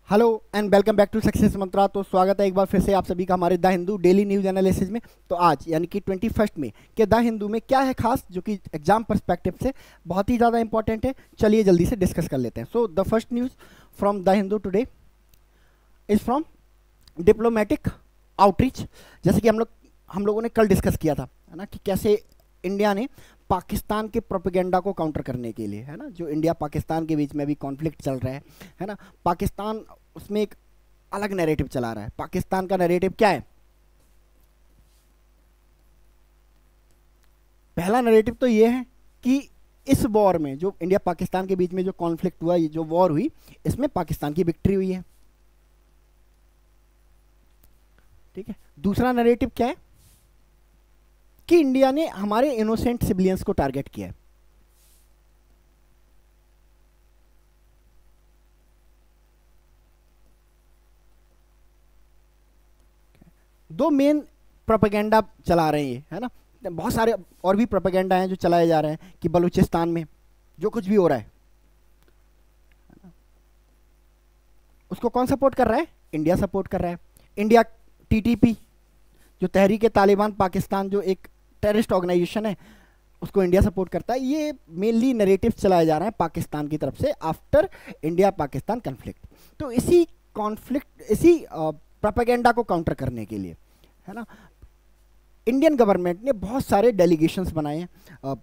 Hello and welcome back to Success Mantra. तो स्वागत है एक बार फिर से आप सभी का हमारे the Hindu daily news analysis में। तो आज यानी कि 21 में के द हिंदू में क्या है खास जो कि एग्जाम पर्सपेक्टिव से बहुत ही ज़्यादा इंपॉर्टेंट है। चलिए जल्दी से डिस्कस कर लेते हैं। So the first news from the Hindu today is from diplomatic outreach. जैसे कि हम लोगों ने कल डिस्कस किया था, है ना, कि कैसे इंडिया ने पाकिस्तान के प्रोपेगेंडा को काउंटर करने के लिए, है ना, जो इंडिया पाकिस्तान के बीच में अभी कॉन्फ्लिक्ट चल रहा है ना, पाकिस्तान उसमें एक अलग नैरेटिव चला रहा है। पाकिस्तान का नैरेटिव क्या है? पहला नैरेटिव तो ये है कि इस वॉर में, जो इंडिया पाकिस्तान के बीच में जो कॉन्फ्लिक्ट हुआ, ये जो वॉर हुई, इसमें पाकिस्तान की विक्ट्री हुई है। ठीक है। दूसरा नैरेटिव क्या है कि इंडिया ने हमारे इनोसेंट सिविलियंस को टारगेट किया है। दो मेन प्रोपेगेंडा चला रहे हैं, है ना। बहुत सारे और भी प्रोपेगेंडा हैं जो चलाए जा रहे हैं कि बलूचिस्तान में जो कुछ भी हो रहा है उसको कौन सपोर्ट कर रहा है? इंडिया सपोर्ट कर रहा है। इंडिया टीटीपी जो तहरीक तालिबान पाकिस्तान, जो एक टेररिस्ट ऑर्गेनाइजेशन है, उसको इंडिया सपोर्ट करता है। ये मेनली नैरेटिव चलाए जा रहे हैं पाकिस्तान की तरफ से आफ्टर इंडिया पाकिस्तान कॉन्फ्लिक्ट। तो इसी कॉन्फ्लिक्ट, इसी प्रोपेगेंडा को काउंटर करने के लिए, है ना, इंडियन गवर्नमेंट ने बहुत सारे डेलीगेशंस बनाए हैं,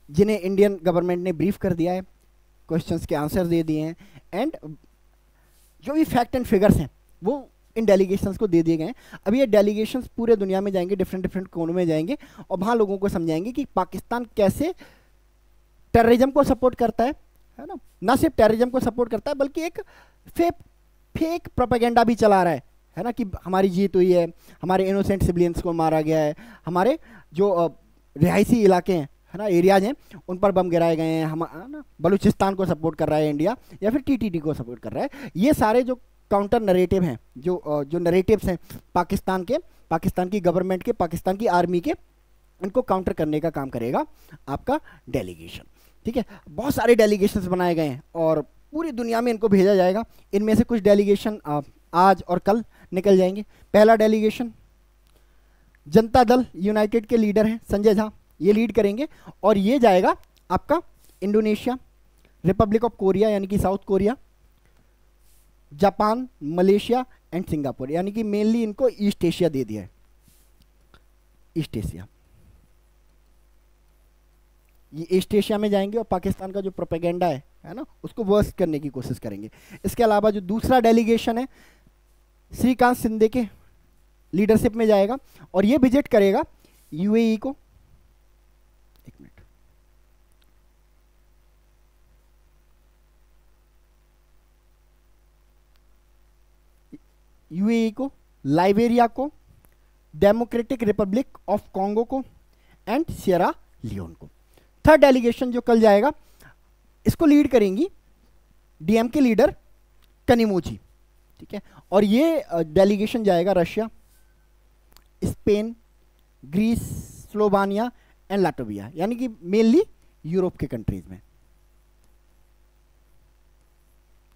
जिन्हें इंडियन गवर्नमेंट ने ब्रीफ कर दिया है, क्वेश्चंस के आंसर दे दिए हैं, एंड जो भी फैक्ट एंड फिगर्स हैं वो इन डेलीगेशंस को दे दिए गए हैं। अब ये डेलीगेशंस पूरे दुनिया में जाएंगे, डिफरेंट डिफरेंट कोनों में जाएंगे और वहाँ लोगों को समझाएंगे कि पाकिस्तान कैसे टेररिज्म को सपोर्ट करता है ना, ना सिर्फ टेररिज्म को सपोर्ट करता है बल्कि एक फेक प्रोपेगेंडा भी चला रहा है ना, कि हमारी जीत हुई है, हमारे इनोसेंट सिविलियंस को मारा गया है, हमारे जो रिहायशी इलाके हैं, है ना, एरियाज हैं, उन पर बम गिराए गए हैं, हम, है ना, बलूचिस्तान को सपोर्ट कर रहा है इंडिया या फिर टीटीडी को सपोर्ट कर रहा है। ये सारे जो काउंटर नरेटिव हैं, जो नरेटिव्स हैं पाकिस्तान के, पाकिस्तान की गवर्नमेंट के, पाकिस्तान की आर्मी के, इनको काउंटर करने का काम करेगा आपका डेलीगेशन। ठीक है। बहुत सारे डेलीगेशंस बनाए गए हैं और पूरी दुनिया में इनको भेजा जाएगा। इनमें से कुछ डेलीगेशन आज और कल निकल जाएंगे। पहला डेलीगेशन जनता दल यूनाइटेड के लीडर हैं संजय झा, ये लीड करेंगे और ये जाएगा आपका इंडोनेशिया, रिपब्लिक ऑफ कोरिया यानी कि south Korea, Japan, Malaysia and Singapore, यानी कि मेनली इनको ईस्ट एशिया दे दिया है। ईस्ट एशिया, ये ईस्ट एशिया में जाएंगे और पाकिस्तान का जो प्रोपेगेंडा है ना, उसको वर्स्ट करने की कोशिश करेंगे। इसके अलावा जो दूसरा डेलीगेशन है श्रीकांत शिंदे के लीडरशिप में जाएगा और ये विजिट करेगा यूएई को। एक मिनट, यूएई को, लाइबेरिया को, डेमोक्रेटिक रिपब्लिक ऑफ कॉन्गो को एंड सियरा लियोन को। थर्ड डेलीगेशन जो कल जाएगा, इसको लीड करेंगी डीएम के लीडर कनिमोची। ठीक है। और ये डेलीगेशन जाएगा Russia, Spain, Greece, Slovenia and Latvia, यानी कि मेनली यूरोप के कंट्रीज में।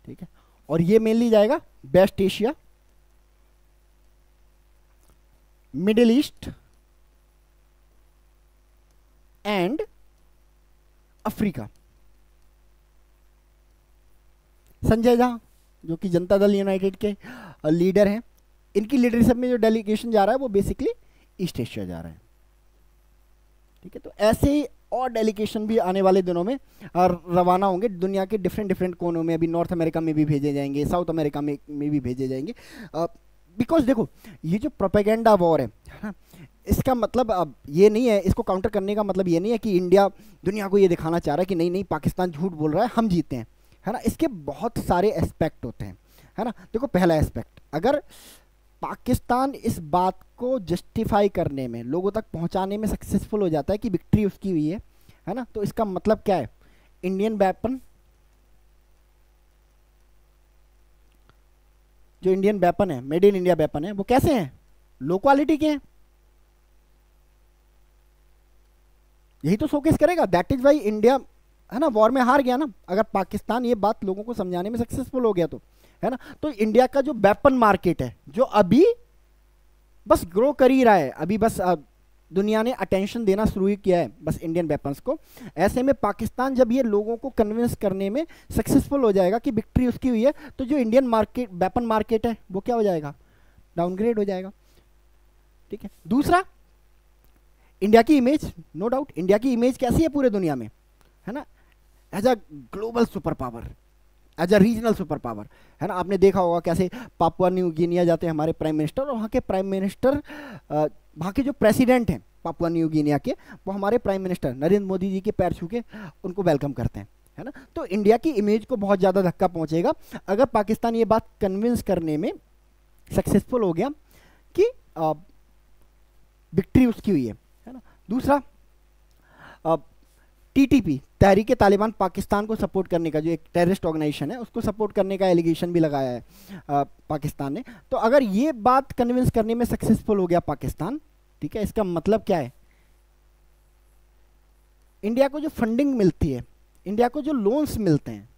ठीक है। और ये मेनली जाएगा West Asia, Middle East and Africa. Sanjay Jha जो कि जनता दल यूनाइटेड के लीडर हैं, इनकी लीडरशिप में जो डेलीगेशन जा रहा है वो बेसिकली ईस्ट एशिया जा रहा है। ठीक है। तो ऐसे ही और डेलीगेशन भी आने वाले दिनों में रवाना होंगे दुनिया के डिफरेंट डिफरेंट कोनों में। अभी नॉर्थ अमेरिका में भी भेजे जाएंगे, साउथ अमेरिका में भी भेजे जाएंगे, बिकॉज देखो ये जो प्रोपेगेंडा वॉर है ना, इसका मतलब अब ये नहीं है, इसको काउंटर करने का मतलब ये नहीं है कि इंडिया दुनिया को ये दिखाना चाह रहा है कि नहीं नहीं पाकिस्तान झूठ बोल रहा है, हम जीते हैं, है ना। इसके बहुत सारे एस्पेक्ट होते हैं, है ना। देखो पहला एस्पेक्ट, अगर पाकिस्तान इस बात को जस्टिफाई करने में, लोगों तक पहुंचाने में सक्सेसफुल हो जाता है कि विक्ट्री उसकी हुई है ना, तो इसका मतलब क्या है? इंडियन वेपन, जो इंडियन वेपन है, मेड इन इंडिया वेपन है, वो कैसे हैं? लो क्वालिटी के हैं। यही तो शोकेस करेगा। दैट इज वाई इंडिया, है ना, वॉर में हार गया ना। अगर पाकिस्तान ये बात लोगों को समझाने में सक्सेसफुल हो गया तो, है ना। तो इंडिया का जो वेपन मार्केट है जो अभी बस ग्रो कर ही रहा है, अभी बस दुनिया ने अटेंशन देना शुरू ही किया है बस इंडियन वेपन्स को। ऐसे में पाकिस्तान जब ये लोगों को कन्विंस करने में सक्सेसफुल हो जाएगा कि विक्ट्री उसकी हुई है, तो जो इंडियन मार्केट वेपन मार्केट है वो क्या हो जाएगा, डाउनग्रेड हो जाएगा। ठीक है। दूसरा, इंडिया की इमेज, नो डाउट इंडिया की इमेज कैसी है पूरे दुनिया में, है ना, as a global super power, as a regional super power, है ना। आपने देखा होगा कैसे पापुआ न्यू गिनिया जाते हैं हमारे प्राइम मिनिस्टर, और वहाँ के प्राइम मिनिस्टर, वहाँ के जो प्रेसिडेंट हैं पापुआ न्यू गिनिया के, वो हमारे प्राइम मिनिस्टर नरेंद्र मोदी जी के पैर छू के उनको वेलकम करते हैं, है ना। तो इंडिया की इमेज को बहुत ज़्यादा धक्का पहुँचेगा अगर पाकिस्तान ये बात कन्विंस करने में सक्सेसफुल हो गया कि विक्ट्री उसकी हुई है ना। दूसरा, टीटीपी, तहरीक तालिबान पाकिस्तान को सपोर्ट करने का, जो एक टेररिस्ट ऑर्गेनाइजेशन है, उसको सपोर्ट करने का एलिगेशन भी लगाया है पाकिस्तान ने। तो अगर ये बात कन्विंस करने में सक्सेसफुल हो गया पाकिस्तान, ठीक है, इसका मतलब क्या है, इंडिया को जो फंडिंग मिलती है, इंडिया को जो लोन्स मिलते हैं,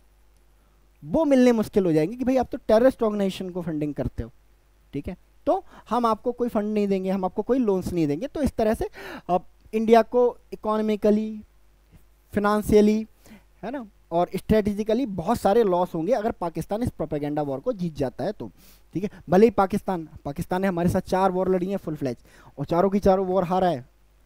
वो मिलने मुश्किल हो जाएंगे कि भाई आप तो टेररिस्ट ऑर्गेनाइजेशन को फंडिंग करते हो, ठीक है, तो हम आपको कोई फंड नहीं देंगे, हम आपको कोई लोन्स नहीं देंगे। तो इस तरह से इंडिया को इकोनॉमिकली, फिनेंशियली, है ना, और स्ट्रेटेजिकली बहुत सारे लॉस होंगे अगर पाकिस्तान इस प्रोपेगेंडा वॉर को जीत जाता है तो। ठीक है। भले ही पाकिस्तान ने हमारे साथ 4 वॉर लड़ी हैं फुल फ्लैज, और चारों की चारों वॉर हारा है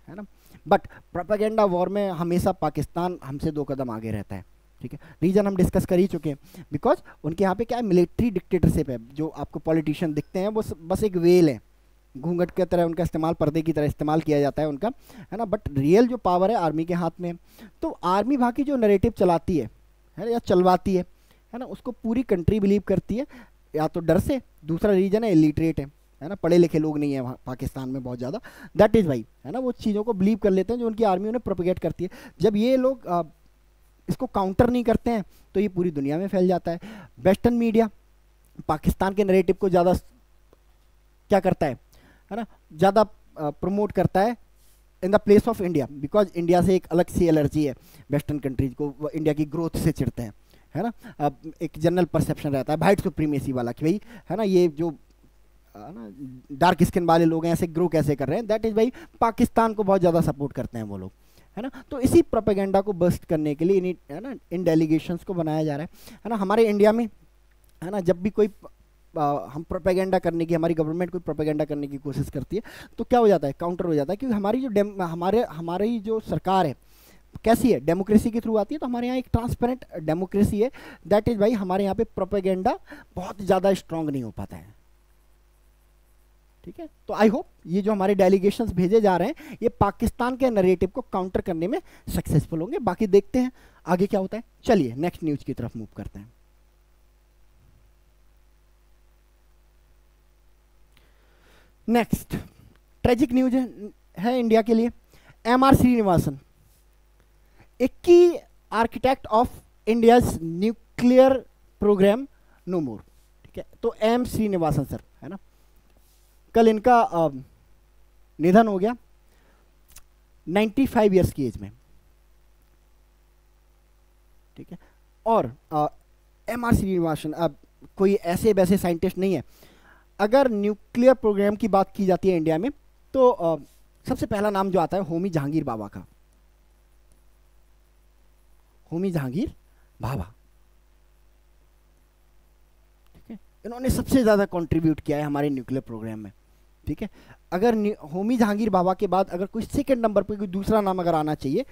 ना, बट प्रोपेगेंडा वॉर में हमेशा पाकिस्तान हमसे 2 कदम आगे रहता है। ठीक है। रीजन हम डिस्कस कर ही चुके हैं, बिकॉज उनके यहाँ पे क्या है, मिलिट्री डिक्टेटरशिप है। जो आपको पॉलिटिशियन दिखते हैं वो बस एक वेल है, घूंघट की तरह उनका इस्तेमाल, पर्दे की तरह इस्तेमाल किया जाता है उनका, है ना। बट रियल जो पावर है आर्मी के हाथ में। तो आर्मी वहाँ की जो नैरेटिव चलाती है ना, या चलवाती है ना, उसको पूरी कंट्री बिलीव करती है, या तो डर से, दूसरा रीजन है इलिटरेट है ना, पढ़े लिखे लोग नहीं है वहाँ पाकिस्तान में बहुत ज़्यादा, दैट इज़ वाई, है ना, वो चीज़ों को बिलीव कर लेते हैं जो उनकी आर्मी उन्हें प्रोपेगेट करती है। जब ये लोग इसको काउंटर नहीं करते हैं तो ये पूरी दुनिया में फैल जाता है। वेस्टर्न मीडिया पाकिस्तान के नैरेटिव को ज़्यादा क्या करता है ना, ज़्यादा प्रमोट करता है in the place of India, because India से एक अलग सी एलर्जी है वेस्टर्न कंट्रीज को, वो इंडिया की ग्रोथ से चिढ़ते हैं, है ना। अब एक जनरल परसेप्शन रहता है वाइट सुप्रीमेसी वाला कि भाई, है ना, ये जो ना डार्क स्किन वाले लोग हैं ऐसे ग्रो कैसे कर रहे हैं, दैट इज़ भाई पाकिस्तान को बहुत ज़्यादा सपोर्ट करते हैं वो लोग, है ना। तो इसी प्रोपेगेंडा को बस्ट करने के लिए है ना इन डेलीगेशंस को बनाया जा रहा है ना। हमारे इंडिया में, है ना, जब भी कोई हम प्रोपेगेंडा करने की, हमारी गवर्नमेंट कोई प्रोपेगेंडा करने की कोशिश करती है तो क्या हो जाता है, काउंटर हो जाता है, क्योंकि हमारी जो सरकार है कैसी है, डेमोक्रेसी के थ्रू आती है। तो हमारे यहाँ एक ट्रांसपेरेंट डेमोक्रेसी है, दैट इज़ भाई हमारे यहाँ पे प्रोपेगेंडा बहुत ज़्यादा स्ट्रांग नहीं हो पाता है। ठीक है। तो आई होप ये जो हमारे डेलीगेशंस भेजे जा रहे हैं ये पाकिस्तान के नैरेटिव को काउंटर करने में सक्सेसफुल होंगे। बाकी देखते हैं आगे क्या होता है। चलिए नेक्स्ट न्यूज की तरफ मूव करते हैं। नेक्स्ट ट्रेजिक न्यूज है इंडिया के लिए। एमआर श्रीनिवासन, एक key architect of India's nuclear program no more. ठीक है। तो एम श्रीनिवासन सर, है ना, कल इनका निधन हो गया 95 ईयर्स की एज में। ठीक है। और एमआर श्रीनिवासन अब कोई ऐसे वैसे साइंटिस्ट नहीं है। अगर न्यूक्लियर प्रोग्राम की बात की जाती है इंडिया में तो सबसे पहला नाम जो आता है होमी जहांगीर बाबा का। होमी जहांगीर बाबा, ठीक है, इन्होंने सबसे ज़्यादा कंट्रीब्यूट किया है हमारे न्यूक्लियर प्रोग्राम में। ठीक है। अगर होमी जहांगीर बाबा के बाद अगर कोई सेकंड नंबर पे कोई दूसरा नाम अगर आना चाहिए,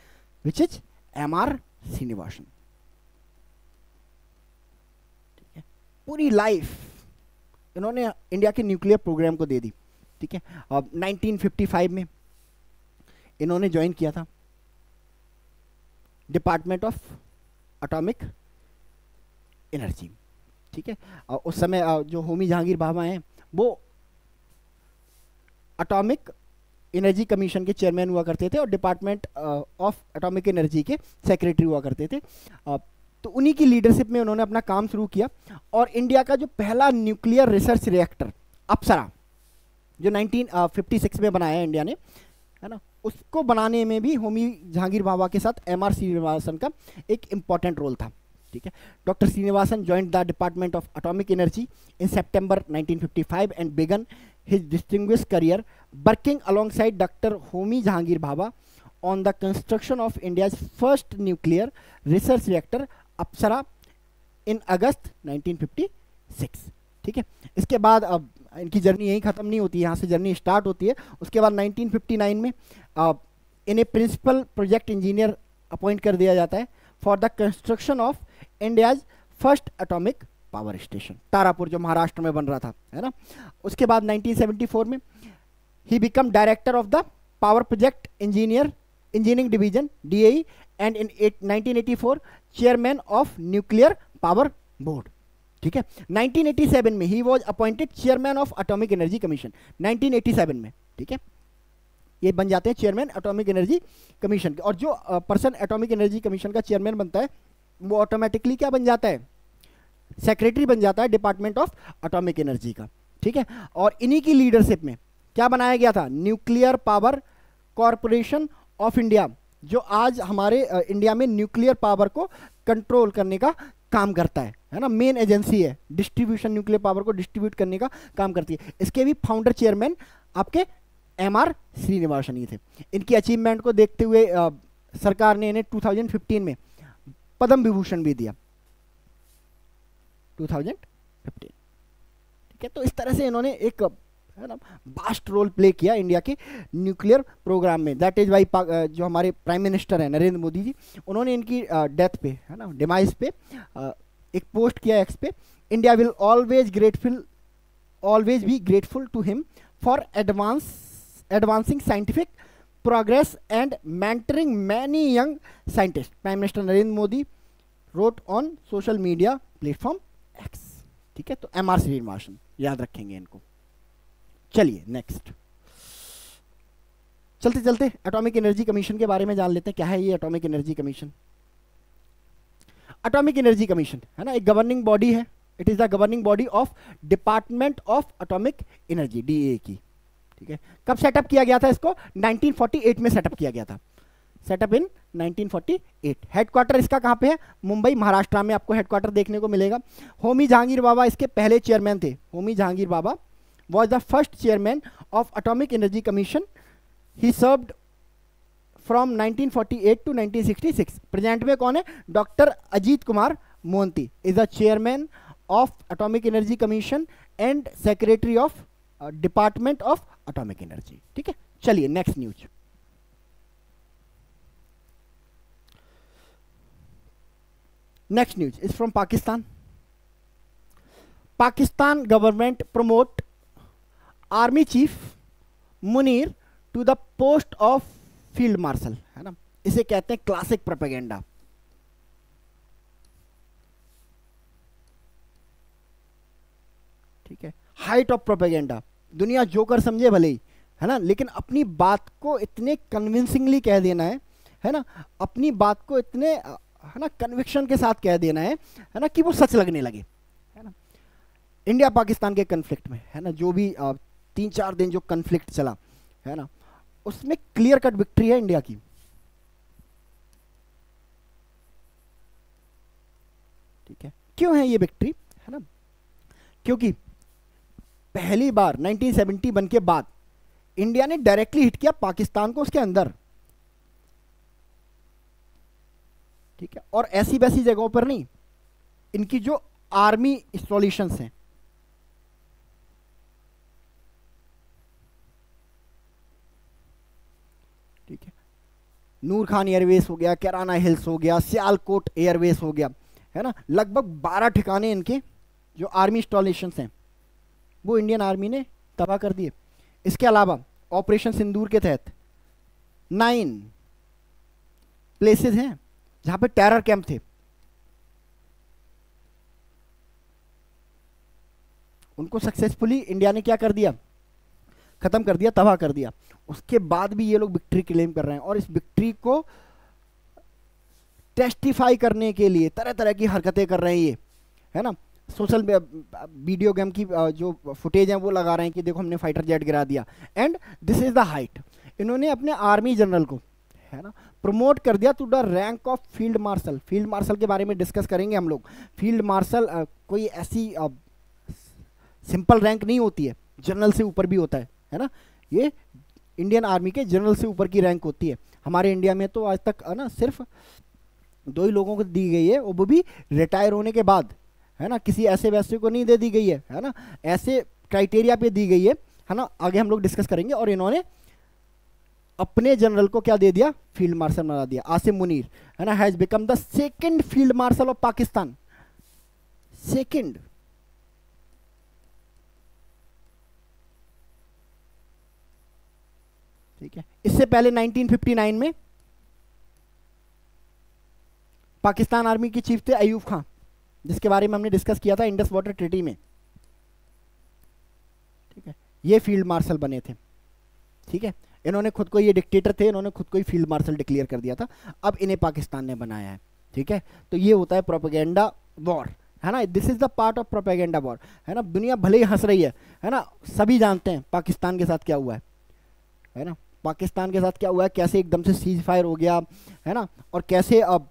विच इज एमआर श्रीनिवासन। ठीक है। पूरी लाइफ इन्होंने इंडिया के न्यूक्लियर प्रोग्राम को दे दी। ठीक है। अब 1955 में इन्होंने ज्वाइन किया था डिपार्टमेंट ऑफ एटॉमिक एनर्जी। ठीक है। उस समय जो होमी जहांगीर बाबा हैं वो एटॉमिक एनर्जी कमीशन के चेयरमैन हुआ करते थे और डिपार्टमेंट ऑफ एटॉमिक एनर्जी के सेक्रेटरी हुआ करते थे। तो उन्हीं की लीडरशिप में उन्होंने अपना काम शुरू किया और इंडिया का जो पहला न्यूक्लियर रिसर्च रिएक्टर अप्सरा जो 1956 में बनाया है इंडिया ने, है ना, उसको बनाने में भी होमी जहांगीर बाबा के साथ एमआर श्रीनिवासन का एक इम्पॉर्टेंट रोल था। ठीक है। Doctor Srinivasan joined the Department of Atomic Energy in September 1955 and began his distinguished career working alongside Dr. Homi Jahangir Bhabha on the construction of India's first nuclear research reactor Apsara in August 1956। ठीक है। इसके बाद अब इनकी journey यहीं ख़त्म नहीं होती, यहाँ से जर्नी स्टार्ट होती है। उसके बाद 1959 में इन्हें प्रिंसिपल प्रोजेक्ट इंजीनियर अपॉइंट कर दिया जाता है for the construction of India's first atomic power station, Tarapur जो महाराष्ट्र में बन रहा था, है ना। उसके बाद 1974 में he become director of the power project engineering division DAE and in 1984 chairman of nuclear power board. ठीक है। 1987 में he was appointed chairman of atomic energy commission, 1987 में। ठीक है। ये बन जाते हैं चेयरमैन एटॉमिक एनर्जी कमीशन के। और जो पर्सन एटॉमिक एनर्जी कमीशन का चेयरमैन बनता है वो ऑटोमेटिकली क्या बन जाता है, सेक्रेटरी बन जाता है डिपार्टमेंट ऑफ एटॉमिक एनर्जी का। ठीक है। और इन्हीं की लीडरशिप में क्या बनाया गया था, nuclear power corporation of India, जो आज हमारे इंडिया में न्यूक्लियर पावर को कंट्रोल करने का काम करता है ना। मेन एजेंसी है, डिस्ट्रीब्यूशन न्यूक्लियर पावर को डिस्ट्रीब्यूट करने का काम करती है। इसके भी फाउंडर चेयरमैन आपके MR श्रीनिवासन ही थे। इनकी अचीवमेंट को देखते हुए सरकार ने इन्हें 2015 में पद्म विभूषण भी दिया, 2015। ठीक है। तो इस तरह से इन्होंने एक, है ना, वास्ट रोल प्ले किया इंडिया के न्यूक्लियर प्रोग्राम में। दैट इज वाई जो हमारे प्राइम मिनिस्टर हैं नरेंद्र मोदी जी, उन्होंने इनकी डेथ पे, है ना, डिमाइस पे एक पोस्ट किया एक्स पे, India will always be grateful to him for advancing scientific progress and mentoring many young scientist. Prime minister Narendra Modi wrote on social media platform X. ठीक है। तो MR श्रीनिवासन याद रखेंगे इनको। चलिए नेक्स्ट, चलते चलते एटॉमिक एनर्जी कमीशन के बारे में जान लेते हैं। क्या है ये atomic energy commission? Atomic energy commission, है ना, एक गवर्निंग बॉडी है। It is the governing body of department of atomic energy, DAE की। ठीक है। कब सेटअप किया गया था इसको? 1948 में सेटअप किया गया था, सेटअप इन 1948। हेडक्वार्टर इसका कहाँ पे है? मुंबई, महाराष्ट्र में आपको हेडक्वार्टर देखने को मिलेगा। होमी जहांगीर बाबा इसके पहले चेयरमैन थे। Homi Jehangir Bhabha was the first chairman of Atomic Energy Commission. He served from 1948 to 1966. Present में कौन है? Doctor Ajit Kumar Mohanty is the chairman of Atomic Energy Commission and secretary of Department of Atomic Energy. ठीक है। चलिए next news. Next news is from Pakistan. Pakistan government promote army chief Munir to the post of field marshal, है ना। इसे कहते हैं classic propaganda. ठीक है। हाइट ऑफ प्रोपेगेंडा, दुनिया जोकर समझे भले ही, है ना, लेकिन अपनी बात को इतने कन्विंसिंगली कह देना है ना, अपनी बात को इतने, है ना, कन्विक्शन के साथ कह देना है ना, कि वो सच लगने लगे, है ना। इंडिया पाकिस्तान के कन्फ्लिक्ट में, है ना, जो भी 3-4 दिन जो कन्फ्लिक्ट चला, है ना, उसमें क्लियर कट विक्ट्री है इंडिया की। ठीक है। क्यों है ये विक्ट्री, है ना? क्योंकि पहली बार 1970 बन के बाद इंडिया ने डायरेक्टली हिट किया पाकिस्तान को उसके अंदर। ठीक है। और ऐसी वैसी जगहों पर नहीं, इनकी जो आर्मी इंस्टॉलेशंस हैं, ठीक है, नूर खान एयरवेस हो गया, कैराना हिल्स हो गया, सियालकोट एयरवेस हो गया, है ना, लगभग 12 ठिकाने इनके जो आर्मी इंस्टॉलेशंस हैं वो इंडियन आर्मी ने तबाह कर दिए। इसके अलावा ऑपरेशन सिंदूर के तहत 9 प्लेसेस हैं जहां पे टेरर कैंप थे, उनको सक्सेसफुली इंडिया ने क्या कर दिया, खत्म कर दिया, तबाह कर दिया। उसके बाद भी ये लोग विक्ट्री क्लेम कर रहे हैं और इस विक्ट्री को टेस्टिफाई करने के लिए तरह तरह की हरकतें कर रहे हैं ये, है ना। सोशल वीडियो गेम की जो फुटेज है वो लगा रहे हैं कि देखो हमने फाइटर जेट गिरा दिया, and this is the height. इन्होंने अपने आर्मी जनरल को, है ना, प्रमोट कर दिया to the rank of field marshal. Field marshal के बारे में डिस्कस करेंगे हम लोग। फील्ड मार्शल कोई ऐसी सिंपल रैंक नहीं होती है, जनरल से ऊपर भी होता है ना। ये इंडियन आर्मी के जनरल से ऊपर की रैंक होती है। हमारे इंडिया में तो आज तक है ना सिर्फ 2 ही लोगों को दी गई है, वो भी रिटायर होने के बाद, है ना। किसी ऐसे वैसे को नहीं दे दी गई है ना। ऐसे क्राइटेरिया पे दी गई है ना। आगे हम लोग डिस्कस करेंगे। और इन्होंने अपने जनरल को क्या दे दिया, फील्ड मार्शल बना दिया। आसिम मुनीर है ना has become the second field marshal of Pakistan. Second. ठीक है। इससे पहले 1959 में पाकिस्तान आर्मी के चीफ थे अयूब खान, जिसके बारे में हमने डिस्कस किया था इंडस वाटर ट्रीटी में। ठीक है, ये फील्ड मार्शल बने थे। ठीक है, इन्होंने खुद को, ये डिक्टेटर थे, इन्होंने खुद को ही फील्ड मार्शल डिक्लेयर कर दिया था। अब इन्हें पाकिस्तान ने बनाया है। ठीक है, तो ये होता है प्रोपेगेंडा वॉर, है ना। This is the part of propaganda war, है ना। दुनिया भले ही हंस रही है ना। सभी जानते हैं पाकिस्तान के साथ क्या हुआ है ना। पाकिस्तान के साथ क्या हुआ है, कैसे एकदम से सीज फायर हो गया, है ना। और कैसे अब,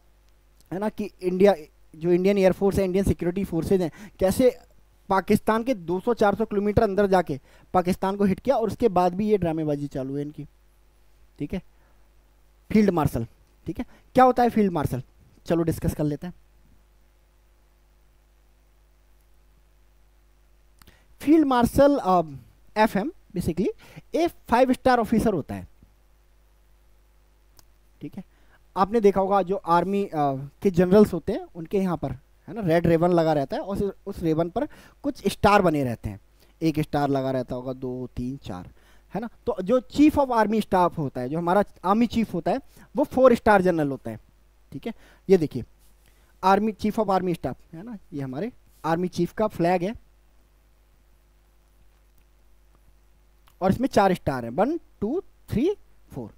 है ना, कि इंडिया, जो इंडियन एयरफोर्स है, इंडियन सिक्योरिटी फोर्सेज हैं, कैसे पाकिस्तान के 200-400 किलोमीटर अंदर जाके पाकिस्तान को हिट किया। और उसके बाद भी ये ड्रामेबाजी चालू है इनकी। ठीक है, फील्ड मार्शल। ठीक है, क्या होता है फील्ड मार्शल, चलो डिस्कस कर लेते हैं। फील्ड मार्शल FM बेसिकली ए 5 स्टार ऑफिसर होता है। ठीक है, आपने देखा होगा जो आर्मी के जनरल्स होते हैं उनके यहाँ पर, है ना, रेड रेबन लगा रहता है और उस रेबन पर कुछ स्टार बने रहते हैं। 1 स्टार लगा रहता होगा, 2, 3, 4, है ना। तो जो चीफ ऑफ आर्मी स्टाफ होता है, जो हमारा आर्मी चीफ होता है, वो 4 स्टार जनरल होता है। ठीक है, ये देखिए army chief of army staff, है ना, ये हमारे आर्मी चीफ का फ्लैग है और इसमें 4 स्टार है, 1, 2, 3, 4।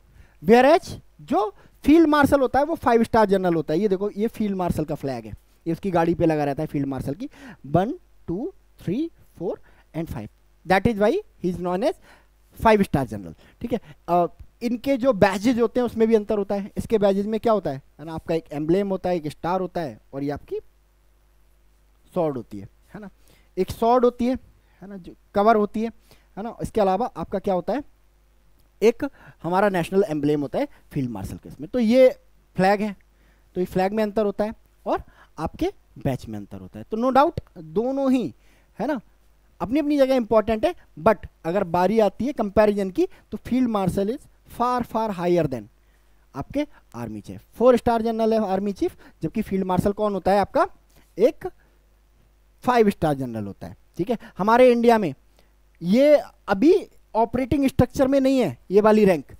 वेयर एज जो फील्ड मार्शल होता है वो 5 स्टार जनरल होता है। ये देखो, ये फील्ड मार्शल का फ्लैग है, ये उसकी गाड़ी पे लगा रहता है फील्ड मार्शल की, 1, 2, 3, 4 and 5। That is why he is known as 5 star general. ठीक है, इनके जो बैजेज होते हैं उसमें भी अंतर होता है। इसके बैजेज में क्या होता है ना, आपका एक एम्ब्लेम होता है, एक स्टार होता है, और ये आपकी स्वॉर्ड होती है ना। एक स्वॉर्ड होती है ना, जो कवर होती है ना। इसके अलावा आपका क्या होता है, एक हमारा नेशनल एम्ब्लेम होता है फील्ड मार्शल के इसमें। तो ये फ्लैग है, तो ये फ्लैग में अंतर होता है और आपके बैच में अंतर होता है। तो नो डाउट दोनों ही, है ना, अपनी अपनी जगह इंपॉर्टेंट है। बट अगर बारी आती है कंपैरिजन की, तो field marshal is far far higher than आपके आर्मी चीफ। 4 स्टार जनरल है आर्मी चीफ, जबकि फील्ड मार्शल कौन होता है आपका, एक 5 स्टार जनरल होता है। ठीक है, हमारे इंडिया में ये अभी ऑपरेटिंग स्ट्रक्चर में नहीं है। ये वाली रैंक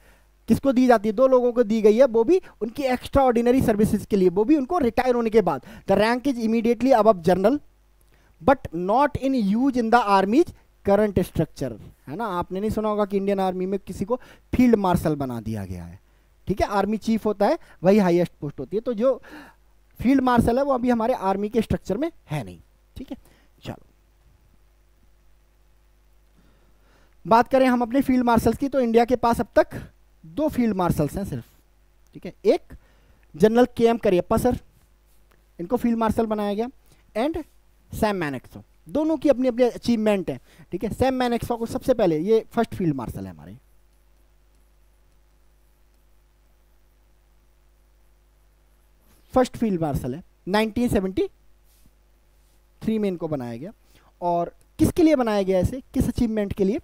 किसको दी जाती है, 2 लोगों को दी गई है, वो भी उनकी एक्स्ट्रा ऑर्डिनरी सर्विसेज के लिए, वो भी उनको रिटायर होने के बाद। The rank is immediately above general but not in use in the armies current structure, है ना। आपने नहीं सुना होगा कि इंडियन आर्मी में किसी को फील्ड मार्शल बना दिया गया है। ठीक है, आर्मी चीफ होता है, वही हाईएस्ट पोस्ट होती है। तो जो फील्ड मार्शल है वो अभी हमारे आर्मी के स्ट्रक्चर में है नहीं। ठीक है, चलो बात करें हम अपने फील्ड मार्शल्स की, तो इंडिया के पास अब तक 2 फील्ड मार्शल्स हैं सिर्फ। ठीक है, एक जनरल KM करियप्पा सर, इनको फील्ड मार्शल बनाया गया, एंड सैम मैनेक्सो। दोनों की अपनी अपनी अचीवमेंट है। ठीक है, सैम मैनेक्सो को सबसे पहले, ये फर्स्ट फील्ड मार्शल है हमारे, फर्स्ट फील्ड मार्शल है, 1973 में इनको बनाया गया। और किसके लिए बनाया गया, ऐसे किस अचीवमेंट के लिए,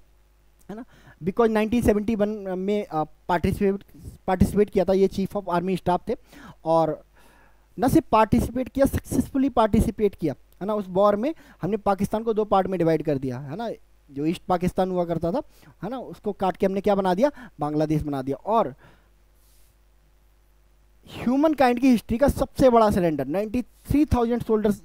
है ना। बिकॉज 1971 में पार्टिसिपेट किया था, ये चीफ ऑफ आर्मी स्टाफ थे, और न सिर्फ पार्टिसिपेट किया, सक्सेसफुली पार्टिसिपेट किया, है ना। उस वॉर में हमने पाकिस्तान को 2 पार्ट में डिवाइड कर दिया, है ना। जो ईस्ट पाकिस्तान हुआ करता था, है ना, उसको काट के हमने क्या बना दिया, बांग्लादेश बना दिया। और ह्यूमन काइंड की हिस्ट्री का सबसे बड़ा सरेंडर, 93,000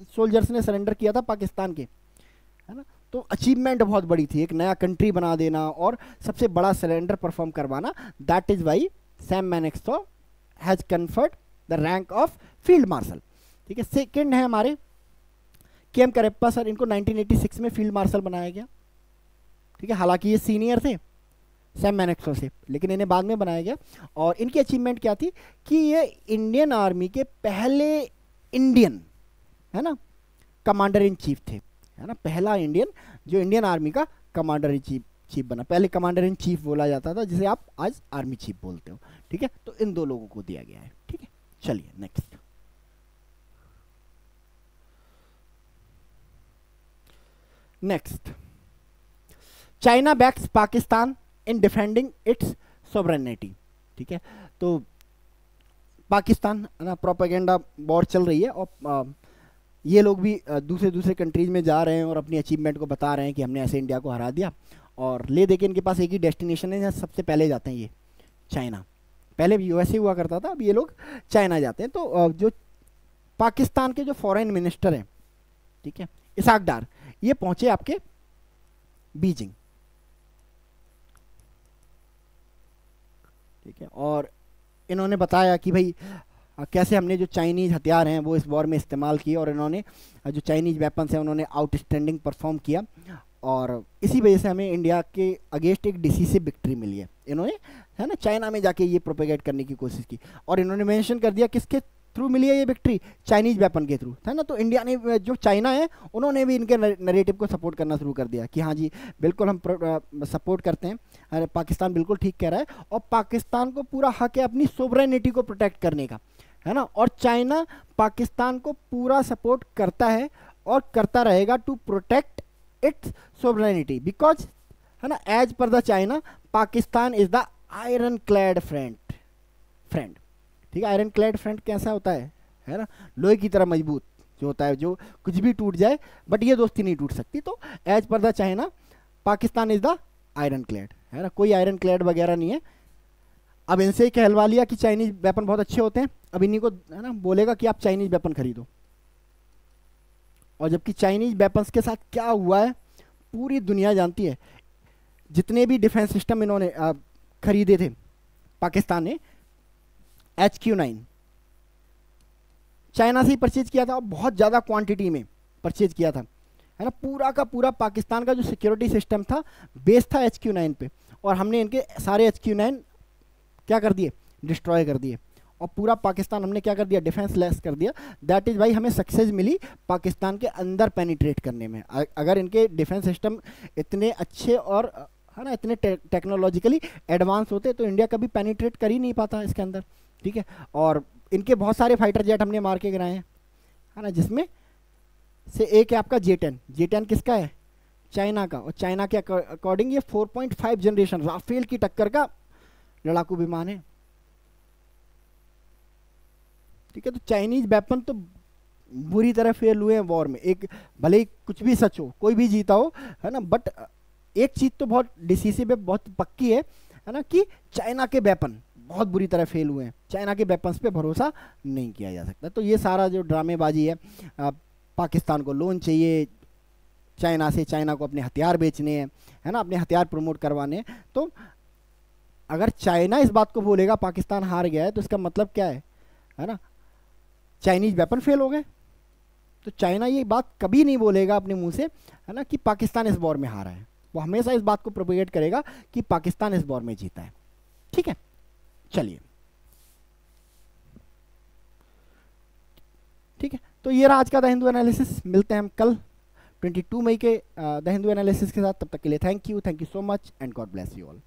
सोल्जर्स ने सरेंडर किया था पाकिस्तान के, है ना। तो अचीवमेंट बहुत बड़ी थी, एक नया कंट्री बना देना और सबसे बड़ा सरेंडर परफॉर्म करवाना। That is why Sam Manekshaw has conferred the rank of field marshal. ठीक है, सेकंड है हमारे KM करियप्पा सर, इनको 1986 में फील्ड मार्शल बनाया गया। ठीक है, हालांकि ये सीनियर थे, सैम मैनेक्सो से, लेकिन इन्हें बाद में बनाया गया। और इनकी अचीवमेंट क्या थी कि ये इंडियन आर्मी के पहले इंडियन, है ना, कमांडर इन चीफ थे, है ना, पहला इंडियन जो इंडियन आर्मी का कमांडर इन चीफ बना। पहले कमांडर इन चीफ बोला जाता था, जिसे आप आज आर्मी चीफ बोलते हो, ठीक है। तो इन दो लोगों को दिया गया है, ठीक है। चलिए next. Next, China backs Pakistan in defending its sovereignty, ठीक है। तो पाकिस्तान ना प्रोपेगेंडा वॉर चल रही है, और ये लोग भी दूसरे दूसरे कंट्रीज में जा रहे हैं और अपनी अचीवमेंट को बता रहे हैं कि हमने ऐसे इंडिया को हरा दिया। और ले दे के इनके पास एक ही डेस्टिनेशन है जहाँ सबसे पहले जाते हैं, ये चाइना। पहले भी यूएसए हुआ करता था, अब ये लोग चाइना जाते हैं। तो जो पाकिस्तान के जो फॉरेन मिनिस्टर हैं, ठीक है, इसाक डार, ये पहुंचे आपके बीजिंग, ठीक है। और इन्होंने बताया कि भाई कैसे हमने जो चाइनीज़ हथियार हैं वो इस वॉर में इस्तेमाल किए, और इन्होंने जो चाइनीज़ वेपन्स हैं उन्होंने आउटस्टैंडिंग परफॉर्म किया, और इसी वजह से हमें इंडिया के अगेंस्ट एक डिसीसिव विक्ट्री मिली है। इन्होंने, है ना, चाइना में जाके ये प्रोपेगेट करने की कोशिश की, और इन्होंने मेंशन कर दिया किसके थ्रू मिली है ये विक्ट्री, चाइनीज वेपन के थ्रू, है ना। तो इंडिया ने, जो चाइना है, उन्होंने भी इनके नरेटिव को सपोर्ट करना शुरू कर दिया कि हाँ जी बिल्कुल हम सपोर्ट करते हैं, अरे पाकिस्तान बिल्कुल ठीक कह रहा है, और पाकिस्तान को पूरा हक है अपनी सोवरेनिटी को प्रोटेक्ट करने का, है ना। और चाइना पाकिस्तान को पूरा सपोर्ट करता है और करता रहेगा to protect its sovereignty, because, है ना, as per the China Pakistan is the iron clad friend, ठीक है। आयरन क्लैड फ्रेंड कैसा होता है ना, लोहे की तरह मजबूत जो होता है, जो कुछ भी टूट जाए बट ये दोस्ती नहीं टूट सकती। तो as per the China Pakistan is the iron clad, है ना, कोई आयरन क्लैड वगैरह नहीं है। अब इनसे कहलवा लिया कि चाइनीज वेपन बहुत अच्छे होते हैं, अब इन्हीं को, है ना, बोलेगा कि आप चाइनीज वेपन खरीदो। और जबकि चाइनीज वेपन्स के साथ क्या हुआ है पूरी दुनिया जानती है। जितने भी डिफेंस सिस्टम इन्होंने खरीदे थे पाकिस्तान ने, HQ9 चाइना से ही परचेज किया था, और बहुत ज़्यादा क्वांटिटी में परचेज किया था, है ना। पूरा का पूरा पाकिस्तान का जो सिक्योरिटी सिस्टम था बेस था HQ9 पे, और हमने इनके सारे HQ9 क्या कर दिए, डिस्ट्रॉय कर दिए, और पूरा पाकिस्तान हमने क्या कर दिया, डिफेंस लेस कर दिया। दैट इज़ भाई हमें सक्सेस मिली पाकिस्तान के अंदर पेनिट्रेट करने में। अगर इनके डिफेंस सिस्टम इतने अच्छे और, है ना, इतने टेक्नोलॉजिकली एडवांस होते तो इंडिया कभी पेनिट्रेट कर ही नहीं पाता इसके अंदर, ठीक है। और इनके बहुत सारे फाइटर जेट हमने मार के गिराए हैं, है ना, जिसमें से एक है आपका J10 किसका है, चाइना का। और चाइना के अकॉर्डिंग ये 4.5 जनरेशन राफेल की टक्कर का लड़ाकू विमान है, ठीक है। तो चाइनीज वेपन तो बुरी तरह फेल हुए हैं वॉर में। एक भले ही कुछ भी सच हो, कोई भी जीता हो, है ना, बट एक चीज तो बहुत डिसीसिव है, बहुत पक्की है ना, कि चाइना के वेपन बहुत बुरी तरह फेल हुए हैं। चाइना के वेपन्स पे भरोसा नहीं किया जा सकता। तो ये सारा जो ड्रामेबाजी है, पाकिस्तान को लोन चाहिए चाइना से, चाइना को अपने हथियार बेचने हैं, है ना, अपने हथियार प्रमोट करवाने हैं। तो अगर चाइना इस बात को बोलेगा पाकिस्तान हार गया है, तो इसका मतलब क्या है ना, चाइनीज वेपन फेल हो गए। तो चाइना ये बात कभी नहीं बोलेगा अपने मुंह से, है ना, कि पाकिस्तान इस वॉर में हारा है। वो हमेशा इस बात को प्रोपेगेट करेगा कि पाकिस्तान इस वॉर में जीता है, ठीक है। चलिए, ठीक है। तो ये रहा आज का द हिंदू एनालिसिस। मिलते हैं हम कल 22 मई के द हिंदू एनालिसिस के साथ। तब तक के लिए thank you so much and God bless you all.